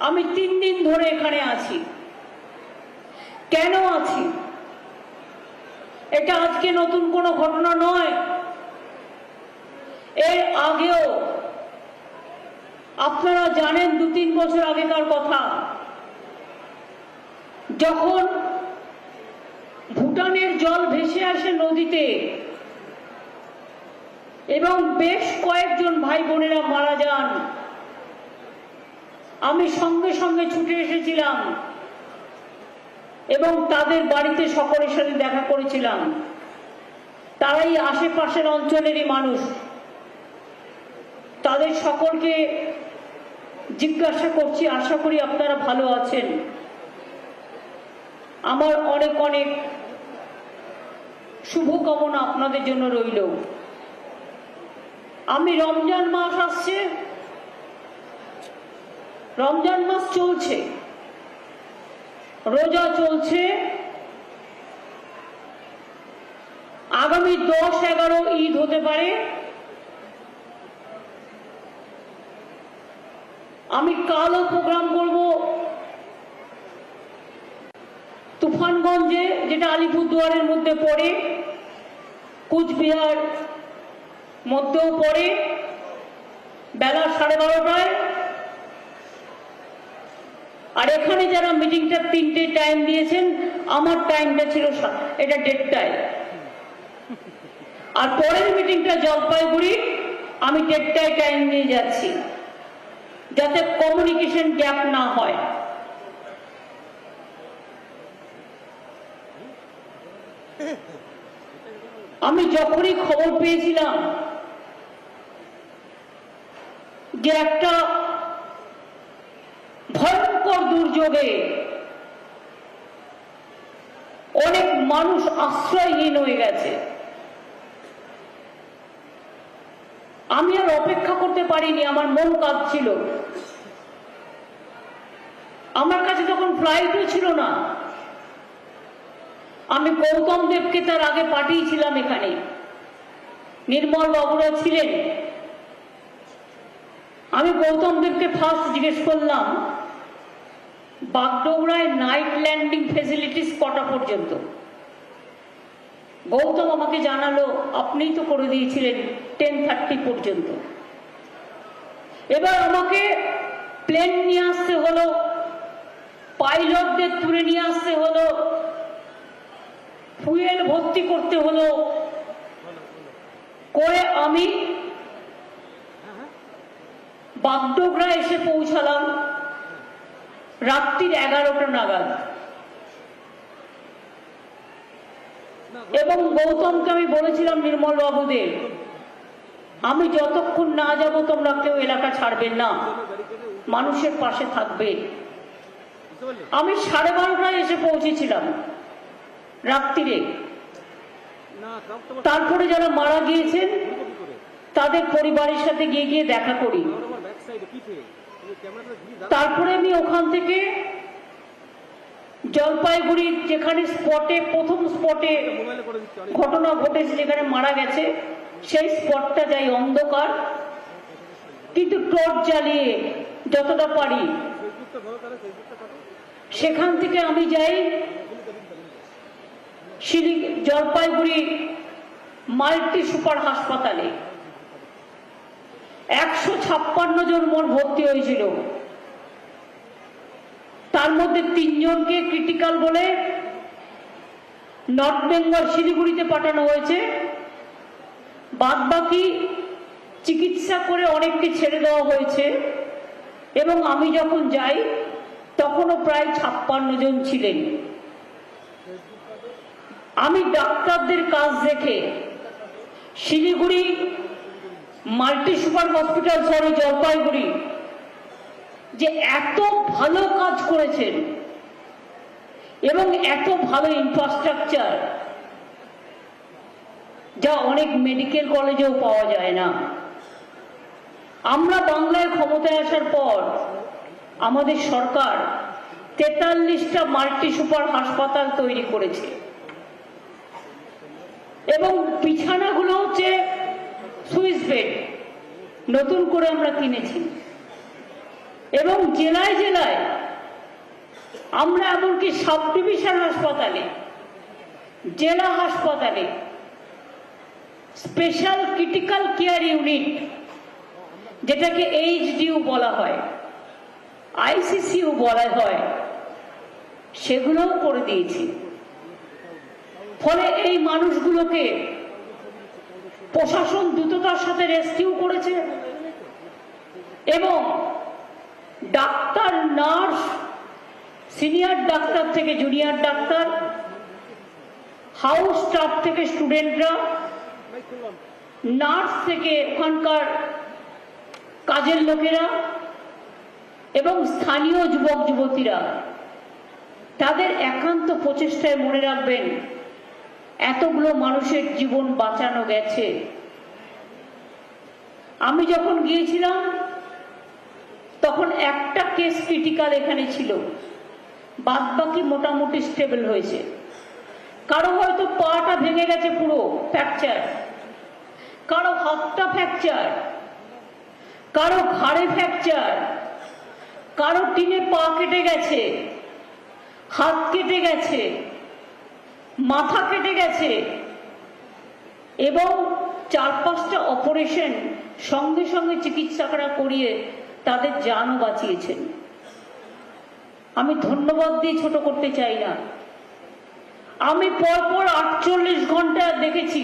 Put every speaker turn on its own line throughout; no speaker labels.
আমি 3 দিন ধরে এখানে আছি। কেন আছি? এটা আজকে নতুন কোনো ঘটনা নয়। এর আগেও আপনারা জানেন 2-3 বছর আগেকার কথা, যখন ভুটানের জল ভেসে আসে নদীতে এবং বেশ কয়েকজন ভাই বোনেরা মারা যান, আমি সঙ্গে সঙ্গে ছুটে এসেছিলাম এবং তাদের বাড়িতে সকলের সাথে দেখা করেছিলাম। তারাই আশেপাশের অঞ্চলেরই মানুষ। তাদের সকলকে জিজ্ঞাসা করছি, আশা করি আপনারা ভালো আছেন। আমার অনেক অনেক শুভকামনা আপনাদের জন্য রইল। আমি রমজান মাস আসছে, রমজান মাস চলছে, রোজা চলছে, আগামী 10-11 ঈদ হতে পারে। আমি কালও প্রোগ্রাম করব তুফানগঞ্জে, যেটা আলিপুরদুয়ারের মধ্যে পড়ে, কুচবিহার মধ্যেও পড়ে, বেলা 12:30টায়। আর এখানে যারা মিটিংটা 3টে টাইম দিয়েছেন, আমার টাইমটা ছিল এটা 1:30টায়। আর পরের মিটিংটা জলপাইগুড়ি, আমি 1:30টায় টাইম নিয়ে যাচ্ছি, যাতে কমিউনিকেশন গ্যাপ না হয়। আমি যখনই খবর পেয়েছিলাম যে একটা ভয়ঙ্কর দুর্যোগে অনেক মানুষ আশ্রয়হীন হয়ে গেছে, আমি আর অপেক্ষা করতে পারিনি, আমার মন কাঁদছিল। আমার কাছে তখন ফ্লাইটও ছিল না। আমি গৌতম দেবকে তার আগে পাঠিয়েছিলাম এখানে, নির্মল বাবুরা ছিলেন। আমি গৌতম দেবকে ফার্স্ট জিজ্ঞেস করলাম, বাগডোগরায় নাইট ল্যান্ডিং ফেসিলিটিস কটা পর্যন্ত? গৌতম আমাকে জানালো, আপনিই তো করে দিয়েছিলেন 10:30 পর্যন্ত। এবার আমাকে প্লেন নিয়ে আসতে হলো, পাইলটদের তুলে নিয়ে আসতে হলো, ফুয়েল ভর্তি করতে হলো, করে আমি বাগডোগরা এসে পৌঁছালাম রাত্রির 11টা নাগাদ। এবং গৌতমকে আমি বলেছিলাম, নির্মল বাবুদের, আমি যতক্ষণ না যাব তোমরা কেউ এলাকা ছাড়বেন না, মানুষের পাশে থাকবে। আমি 12:30টায় এসে পৌঁছেছিলাম রাত্রিরে। তারপরে যারা মারা গিয়েছেন তাদের পরিবারের সাথে গিয়ে দেখা করি। তারপরে আমি ওখান থেকে জলপাইগুড়ি, যেখানে স্পটে, প্রথম স্পটে ঘটনা ঘটেছে, যেখানে মারা গেছে, সেই স্পটটা যাই, অন্ধকার, কিন্তু টর্চ জ্বালিয়ে যতটা পারি। সেখান থেকে আমি যাই জলপাইগুড়ি মাল্টি সুপার হাসপাতালে। 156 জন মোট ভর্তি হয়েছিল, তার মধ্যে 3 জনকে ক্রিটিক্যাল বলে নর্থ বেঙ্গল শিলিগুড়িতে পাঠানো হয়েছে। বাদ বাকি চিকিৎসা করে অনেককে ছেড়ে দেওয়া হয়েছে। এবং আমি যখন যাই তখনও প্রায় 56 জন ছিলেন। আমি ডাক্তারদের কাজ দেখে Siliguri multi super hospital, sorry Jalpaiguri, যে এত ভালো কাজ করেছেন এবং এত ভালো ইনফ্রাস্ট্রাকচার, যা অনেক মেডিকেল কলেজেও পাওয়া যায় না। আমরা বাংলায় ক্ষমতায় আসার পর আমাদের সরকার 43টা মাল্টি সুপার হাসপাতাল তৈরি করেছে এবং বিছানাগুলো হচ্ছে সুইস বেড নতুন করে আমরা কিনেছি এবং জেলায় জেলায় আমরা এমনকি সাব ডিভিশন হাসপাতালে, জেলা হাসপাতালে স্পেশাল ক্রিটিক্যাল কেয়ার ইউনিট, যেটাকে এইচডিইউ বলা হয়, আইসিসিইউ বলা হয়, সেগুলোও করে দিয়েছি। ফলে এই মানুষগুলোকে প্রশাসন দ্রুততার সাথে রেস্কিউ করেছে এবং ডাক্তার, নার্স, সিনিয়র ডাক্তার থেকে জুনিয়র ডাক্তার, হাউস স্টাফ থেকে স্টুডেন্টরা, নার্স থেকে ওখানকার কাজের লোকেরা এবং স্থানীয় যুবক যুবতীরা তাদের একান্ত প্রচেষ্টায়, মনে রাখবেন, এতগুলো মানুষের জীবন বাঁচানো গেছে। আমি যখন গিয়েছিলাম তখন একটা কেস ক্রিটিক্যাল এখানে ছিল, বাদবাকি মোটামুটি স্টেবল হয়েছে। কারো হয়তো পাটা ভেঙে গেছে, পুরো ফ্র্যাকচার, কারো হাতটা ফ্র্যাকচার, কারো ঘাড়ে ফ্র্যাকচার, কারো টিনে পা কেটে গেছে, হাত কেটে গেছে, মাথা কেটে গেছে এবং 4-5টা অপারেশন সঙ্গে সঙ্গে চিকিৎসকরা করিয়ে তাদের জানও বাঁচিয়েছেন। আমি ধন্যবাদ দিয়ে ছোট করতে চাই না। আমি পরপর 48 ঘন্টা দেখেছি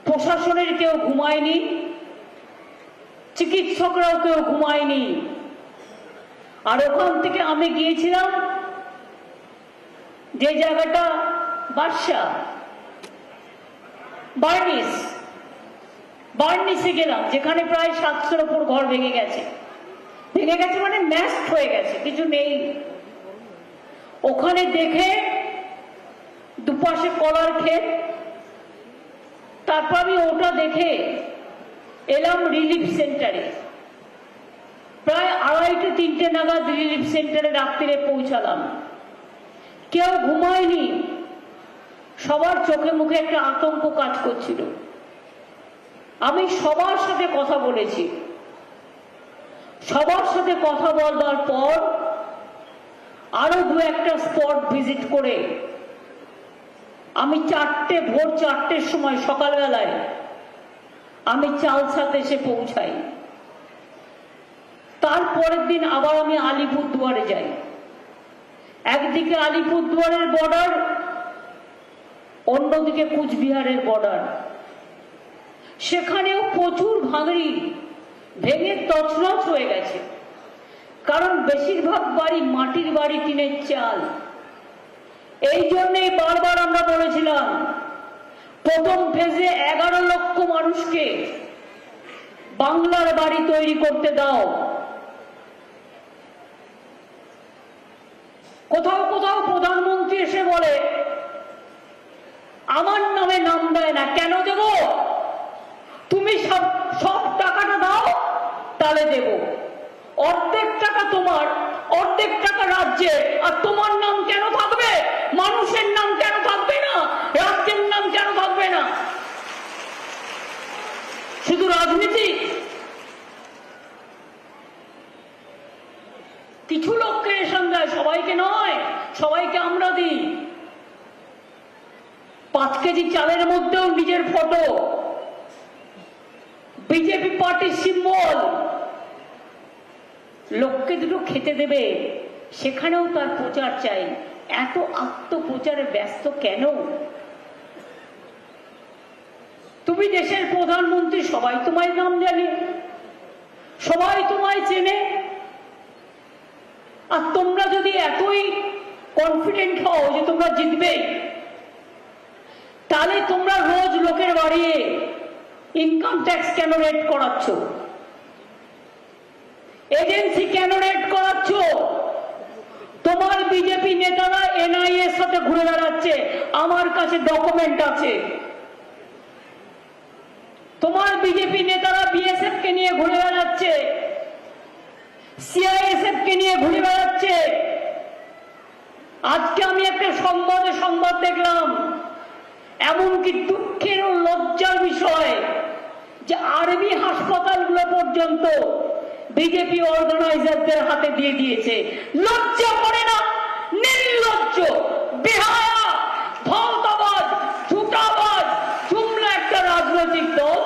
প্রশাসনের কেউ ঘুমায়নি, চিকিৎসকরাও কেউ ঘুমায়নি। আর ওখান থেকে আমি গিয়েছিলাম যে জায়গাটা বাদশা বার্নিসে গেলাম, যেখানে প্রায় 700-র উপর ঘর ভেঙে গেছে। ভেঙে গেছে মানে ম্যাস্ট হয়ে গেছে, কিছু নেই। ওখানে দেখে দুপাশে কলার ক্ষেত, তারপর আমি ওটা দেখে এলাম রিলিফ সেন্টারে। প্রায় 2:30-3টে নাগাদ রিলিফ সেন্টারে রাত্রিরে পৌঁছালাম। কেউ ঘুমায়নি, সবার চোখে মুখে একটা আতঙ্ক কাজ করছিল। আমি সবার সাথে কথা বলেছি। সবার সাথে কথা বলবার পর আরো 2-একটা স্পট ভিজিট করে আমি ভোর 4টের সময় সকালবেলায় আমি চালসাতে এসে পৌঁছাই। তারপরের দিন আবার আমি আলিপুরদুয়ারে যাই। একদিকে আলিপুরদুয়ারের বর্ডার, অন্যদিকে কুচবিহারের বর্ডার। সেখানেও প্রচুর ভাঙড়ি ভেঙে তছনছ হয়ে গেছে, কারণ বেশিরভাগ বাড়ি মাটির বাড়ি, টিনের চাল। এই জন্যই বারবার আমরা বলেছিলাম, প্রথম ফেজে 11 লক্ষ মানুষকে বাংলার বাড়ি তৈরি করতে দাও। কোথাও কোথাও প্রধানমন্ত্রী এসে বলে, আমার নামে নাম দেয় না, কেন দেব? তুমি সব টাকাটা দাও, তাহলে দেব। অর্ধেক টাকা তোমার, অর্ধেক টাকা রাজ্যে, আর তোমার নাম কেন থাকবে? মানুষের নাম কেন থাকবে না? রাজ্যের নাম কেন থাকবে না? শুধু রাজনীতি? কিছু লোককে রেশন দেয়, সবাইকে নয়। সবাইকে আমরা দিই। 5 কেজি চালের মধ্যেও নিজের ফটো, বিজেপি পার্টির সিম্বল। লোককে দুটো খেতে দেবে, সেখানেও তার প্রচার চাই। এত আত্মপ্রচারে ব্যস্ত কেন? তুমি দেশের প্রধানমন্ত্রী, সবাই তোমায় নাম জানে, সবাই তোমায় চেনে। আর তোমরা যদি এতই কনফিডেন্ট হও যে তোমরা জিতবে, তাহলে তোমরা রোজ লোকের বাড়ি ইনকাম ট্যাক্স কেন রেড করাচ্ছ? এজেন্সি কেন রেড করাচ্ছ? তোমার বিজেপি নেতারা এনআইএ এর সাথে ঘুরে বেড়াচ্ছে, আমার কাছে ডকুমেন্ট আছে। তোমার বিজেপি নেতারা বিএসএফ কে নিয়ে ঘুরে বেড়াচ্ছে, সিআইএসএফ কে নিয়ে ঘুরে বেড়াচ্ছে। আজকে আমি একটা সংবাদ দেখলাম, এমনকি দুঃখের ও লজ্জার বিষয় যে আর্মি হাসপাতালগুলো পর্যন্ত বিজেপি অর্গানাইজারদের হাতে দিয়ে দিয়েছে। লজ্জা করে না? নির্লজ্জ, বেহায়া, ভাওতাবাজ, ঝুটাবাজ, জুমলা একটা রাজনৈতিক দল।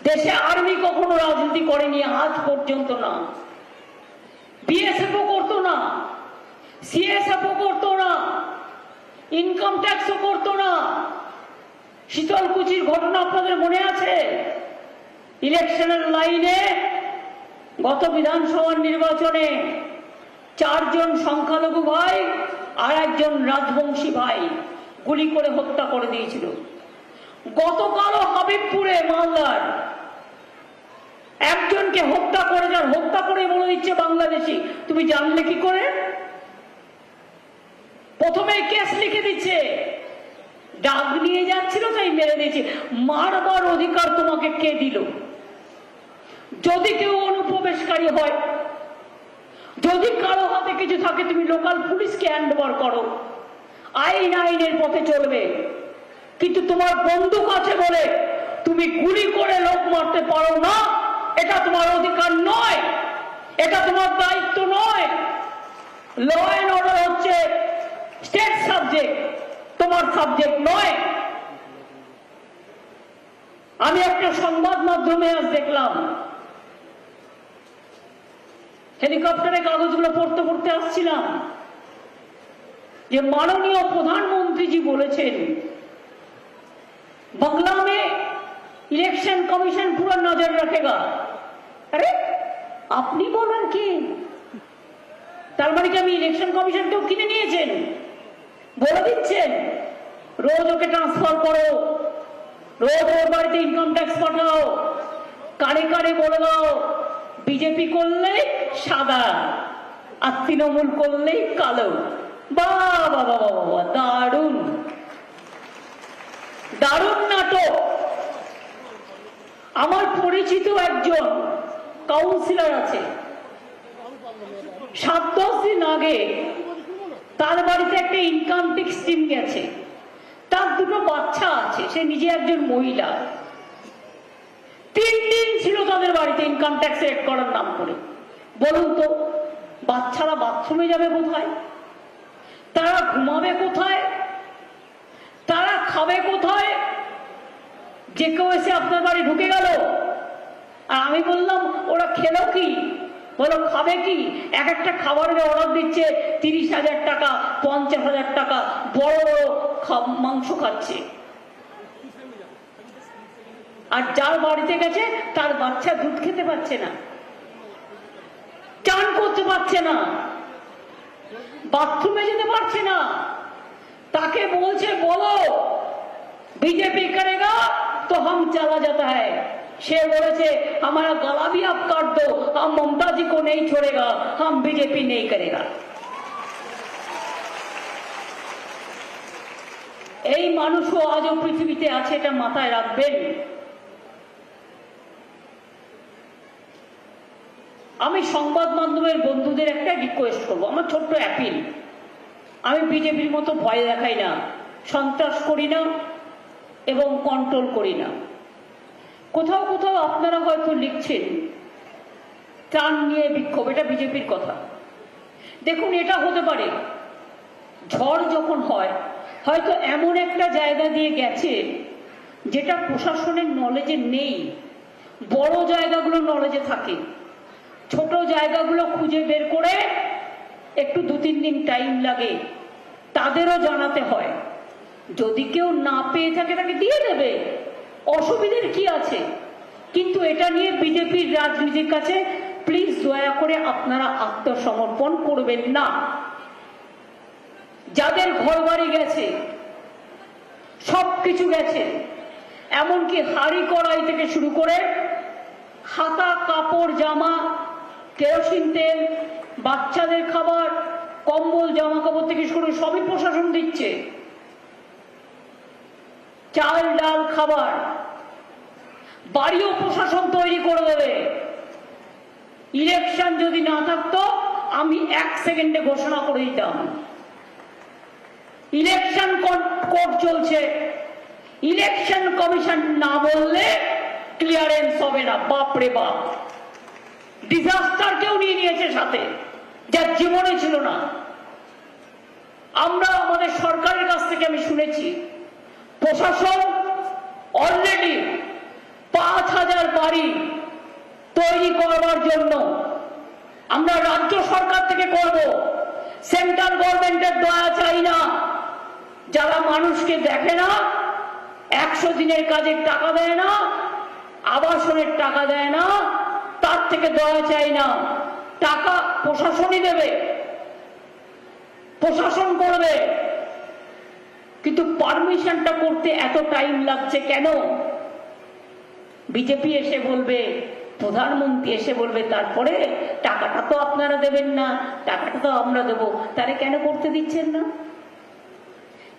দেশে আর্মি কখনো রাজনীতি করেনি আজ পর্যন্ত, না বিএসএফও করতো না, সিএসএফও করতো না, ইনকাম ট্যাক্সও করতো না। শীতলকুচির ঘটনা আপনাদের মনে আছে? ইলেকশনের লাইনে গত বিধানসভার নির্বাচনে 4 জন সংখ্যালঘু ভাই আর 1 জন রাজবংশী ভাই গুলি করে হত্যা করে দিয়েছিল। গতকালও হাবিবপুরে মালদার একজনকে হত্যা করে, যার হত্যা করে বলে দিচ্ছে বাংলাদেশি। তুমি জানলে কি করে? প্রথমে কেস লিখে দিচ্ছে, ডাক নিয়ে যাচ্ছিল তাই মেরে দিয়েছে। মারবার অধিকার তোমাকে কে দিল? যদি কেউ অনুপ্রবেশকারী হয়, যদি কারো হাতে কিছু থাকে, তুমি লোকাল পুলিশকে হ্যান্ড ওভার করো, আইনের পথে চলবে। কিন্তু তোমার বন্দুক আছে বলে তুমি গুলি করে লোক মারতে পারো না, এটা তোমার অধিকার নয়, এটা তোমার দায়িত্ব নয়। ল অ্যান্ড অর্ডার হচ্ছে স্টেট সাবজেক্ট, তোমার সাবজেক্ট নয়। আমি একটা সংবাদ মাধ্যমে আজ দেখলাম, হেলিকপ্টারে কাগজগুলো পড়তে পড়তে আসছিলাম, যে মাননীয় প্রধানমন্ত্রীজি বলেছেন বাংলা में ইলেকশন কমিশন পুরো নজর রাখেগা। আরে আপনি বলেন কি? তার মানে কি আমি ইলেকশন কমিশনকেও কিনে নিয়েছেন? বলে দিচ্ছেন রোজ ওকে ট্রান্সফার করো, রোজ ওর বাড়িতে ইনকাম ট্যাক্স পাঠাও, কানে কানে বলে দাও বিজেপি করলে সাদা আর তৃণমূল করলেই কালো। বাবা বাবা বাবা, দারুণ দারুণ নাটক। আমার পরিচিত একজন কাউন্সিলর আছে, 7-10 দিন আগে তার বাড়িতে একটা ইনকাম ট্যাক্স টিম গেছে। তার 2টো বাচ্চা আছে, সে নিজে একজন মহিলা। 3 দিন ছিল তাদের বাড়িতে ইনকাম ট্যাক্স রেড করার নাম করে। বলুন তো, বাচ্চারা বাথরুমে যাবে কোথায়? তারা ঘুমাবে কোথায়? তারা খাবে কোথায়? যে কেউ এসে আপনার বাড়ি ঢুকে গেল, আর আমি বললাম ওরা খেলো কি? বলো খাবে কি? একটা খাবারের অর্ডার দিচ্ছে 30,000 টাকা, 50,000 টাকা, বড় বড় মাংস খাচ্ছে। আর যার বাড়িতে গেছে তার বাচ্চা দুধ খেতে পারছে না, চান করতে পারছে না, বাথরুমে যেতে পারছে না। তাকে বলছে বলো बीजेपी करेगा तो हम चला जाता है। সে বলেছে हमारा गला भी आप काट दो, हम ममता जी को नहीं छोड़ेगा, हम बीजेपी नहीं करेगा। এই মানুষও আজও পৃথিবীতে আছে, এটা মাথায় রাখবেন। আমি সংবাদ মাধ্যমের বন্ধুদের একটা রিকোয়েস্ট করব, আমার ছোট্ট অ্যাপিল। আমি বিজেপির মতো ভয় দেখাই না, সন্ত্রাস করি না এবং কন্ট্রোল করি না। কোথাও কোথাও আপনারা হয়তো লিখছেন ত্রাণ নিয়ে বিক্ষোভ, এটা বিজেপির কথা। দেখুন, এটা হতে পারে ঝড় যখন হয় হয়তো এমন একটা জায়গা দিয়ে গেছে যেটা প্রশাসনের নলেজে নেই। বড় জায়গাগুলো নলেজে থাকে, ছোট জায়গাগুলো খুঁজে বের করে একটু 2-3 দিন টাইম লাগে, তাদেরও জানাতে হয়। যদি কেউ না পেয়ে থাকে তাকে দিয়ে দেবে, অসুবিধার কি আছে? কিন্তু এটা নিয়ে বিজেপির রাজনীতির কাছে প্লিজ দয়া করে আপনারা আত্মসমর্পণ করবেন না। যাদের ঘর বাড়ি গেছে, সবকিছু গেছে, এমনকি হাড়ি কড়াই থেকে শুরু করে হাতা, কাপড়, জামা, কেরোসিন তেল, বাচ্চাদের খাবার, কম্বল, জামা কাপড় থেকে শুরু করে সবই প্রশাসন দিচ্ছে। চাল, ডাল, খাবার, বাড়িও প্রশাসন তৈরি করে দেবে। ইলেকশন যদি না থাকতো আমি 1 সেকেন্ডে ঘোষণা করে দিতাম। ইলেকশন কোর্ট চলছে, ইলেকশন কমিশন না বললে ক্লিয়ারেন্স হবে না। বাপরে বাপ, ডিজাস্টার কেউ নিয়ে নিয়েছে সাথে, যার জীবনে ছিল না। আমরা আমাদের সরকারের কাছ থেকে আমি শুনেছি প্রশাসন অলরেডি 5,000 বাড়ি তৈরি করবার জন্য আমরা রাজ্য সরকার থেকে করব। সেন্ট্রাল গভর্নমেন্টের দয়া চাই না। যারা মানুষকে দেখে না, 100 দিনের কাজের টাকা দেয় না, আবাসনের টাকা দেয় না, তার থেকে দয়া চাই না। টাকা প্রশাসনই দেবে, প্রশাসন করবে, কিন্তু পারমিশনটা করতে এত টাইম লাগছে কেন? বিজেপি এসে বলবে, প্রধানমন্ত্রী এসে বলবে, তারপরে টাকাটা তো আপনারা দেবেন না, টাকাটা তো আমরা দেবো। তাহলে কেন করতে দিচ্ছেন না?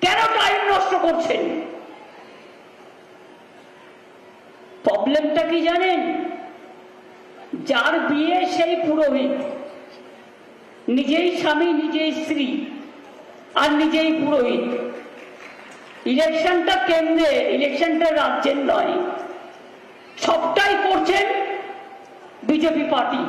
কেন টাইম নষ্ট করছেন? প্রবলেমটা কি জানেন? যার বিয়ে সেই পুরোহিত, নিজেই স্বামী, নিজেই স্ত্রী, আর নিজেই পুরোহিত। ইলেকশনটা কেন্দ্রে, ইলেকশনটা রাজ্যের নয়। সবটাই করছেন বিজেপি পার্টি।